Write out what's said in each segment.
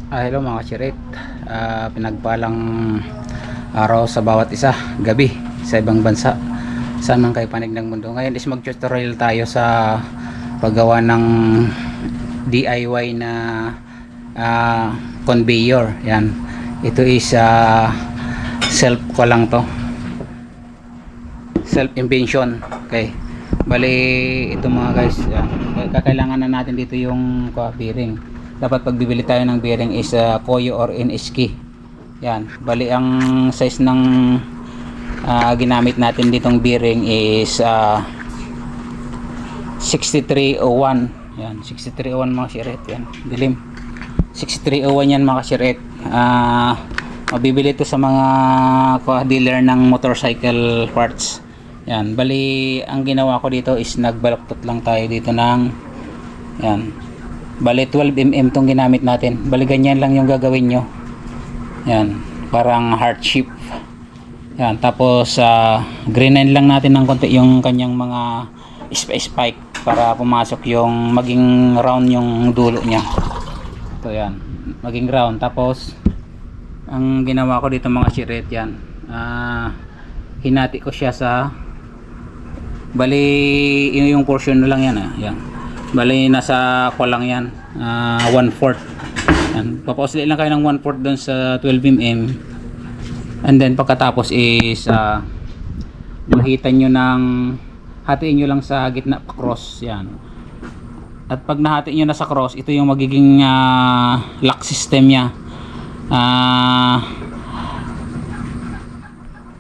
Hello mga kachirit. Pinagpalang araw sa bawat isa, gabi sa ibang bansa, saan man kayo panig ng mundo. Ngayon is mag-tutorial tayo sa paggawa ng DIY na conveyor. Yan, ito is self ko lang to, self invention. Okay, bali ito mga guys, kakailangan na natin dito yung bearing. Dapat pag bibili tayo ng bearing is Koyo or NSK. Yan, bali ang size ng ginamit natin ditong bearing is 6301. Yan, 6301 mga siret. Yan, dilim. 6301 yan mga siret. Mabibili ito sa mga dealer ng motorcycle parts. Yan, bali ang ginawa ko dito is nagbaluktot lang tayo dito ng yan. Bali 12mm tong ginamit natin. Bali ganyan lang yung gagawin nyo. Yan, parang heart shape. Yan, tapos greenine lang natin ng konti yung kanyang mga spike para pumasok yung maging round yung dulo niya. Ito yan, maging round. Tapos ang ginawa ko dito mga siret yan, hinati ko siya sa bali yung portion na lang yan. Yan, bali nasa ko lang yan, 1/4. Yan, papausli lang kayo ng 1/4 doon sa 12mm, and then pagkatapos is mahitan nyo ng hatiin nyo lang sa gitna pa cross. Yan, at pag nahati nyo na sa cross, ito yung magiging lock system nya.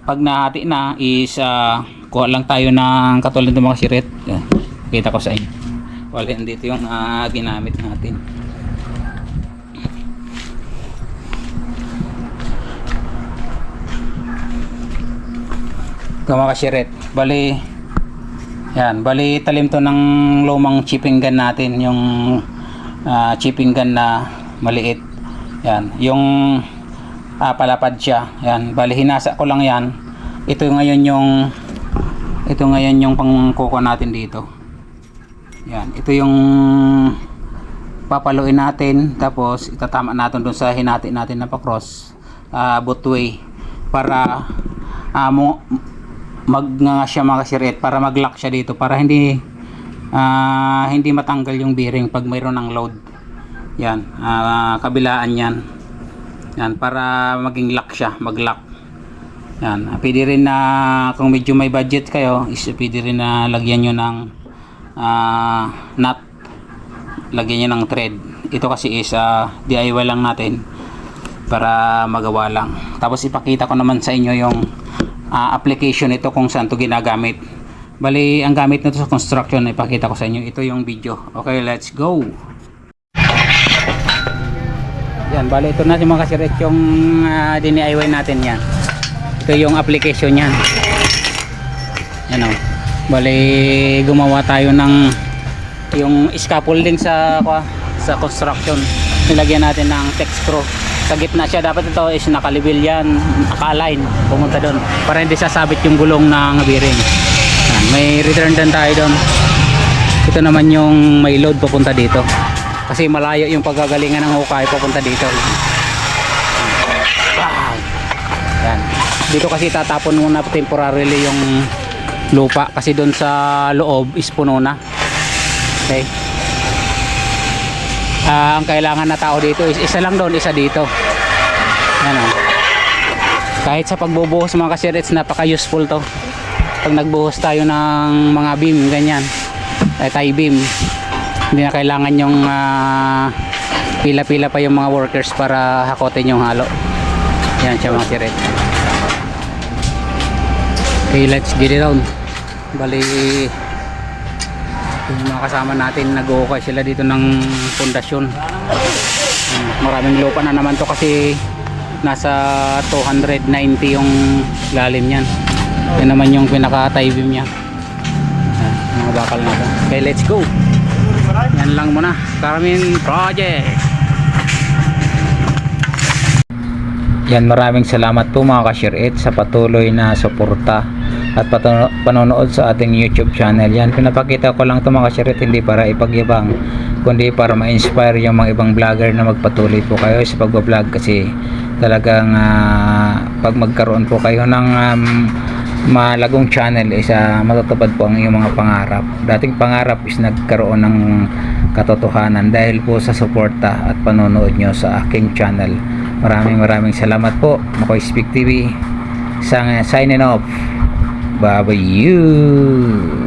Pag nahati na is kuha lang tayo ng katulad ng mga siret. Yan, kita ko sa inyo. Wala, dito yung ginamit natin. Ito mga kasiret, bali yan, bali talim to ng lumang chipping gun natin, yung chipping gun na maliit. Yan, yung palapad siya. Yan, bali hinasa ko lang yan. Ito ngayon yung pangkuko natin dito. Yan, ito yung papaluin natin, tapos itatama natin doon sa hinati natin na pa-cross both way para siya mga kasiret, para mag-lock siya dito, para hindi matanggal yung bearing pag mayroon ng load. Yan, kabilaan yan. Yan, para maging lock siya, mag-lock. Yan, pwede rin na kung medyo may budget kayo, is pwede rin na lagyan nyo ng nut, lagyan nyo ng thread. Ito kasi is DIY lang natin para magawa lang. Tapos ipakita ko naman sa inyo yung application ito kung saan to ginagamit. Bali ang gamit nito sa construction, ipakita ko sa inyo. Ito yung video. Okay, let's go. Yan, bali ito na yung mga kasiret, yung DIY natin yan. Ito yung application yan. Yan o. Bali gumawa tayo ng yung scaffolding sa construction. Nilagyan natin ng text screw sa gitna siya. Dapat ito is nakalibil yan, naka-align, pumunta doon para hindi sasabit yung gulong ng bearing. Yan, may return din tayo doon. Ito naman yung may load pupunta dito kasi malayo yung paggagalingan ng hukay pupunta dito. Yan, dito kasi tatapon muna temporarily yung lupa kasi doon sa loob is puno na. Okay, ang kailangan na tao dito is isa lang doon, isa dito. Yan o. Kahit sa pagbubuhos mga kasirits, napaka useful to. Pag nagbuhos tayo ng mga beam ganyan, tie beam, hindi na kailangan yung pila-pila pa yung mga workers para hakotin yung halo. Yan siya mga kasirits. Okay, let's get it on. Bali yung mga kasama natin, nag-uukay sila dito ng pundasyon. Maraming lupa na naman to kasi nasa 290 yung lalim yan. Yan naman yung pinaka tie beam nya. Mga bakal na to. Okay, let's go. Yan lang muna, Carmen Project. Yan, maraming salamat po mga ka-share sa patuloy na suporta at panonood sa ating YouTube channel. Yan, pinapakita ko lang ito mga ka-share, hindi para ipagyabang, kundi para ma-inspire yung mga ibang vlogger na magpatuloy po kayo sa pagbablog, kasi talagang pag magkaroon po kayo ng malagong channel is matutupad po ang iyong mga pangarap. Dating pangarap is nagkaroon ng katotohanan dahil po sa suporta at panonood nyo sa aking channel. Maraming salamat po. Makoy Speak TV signing off. Bye bye you.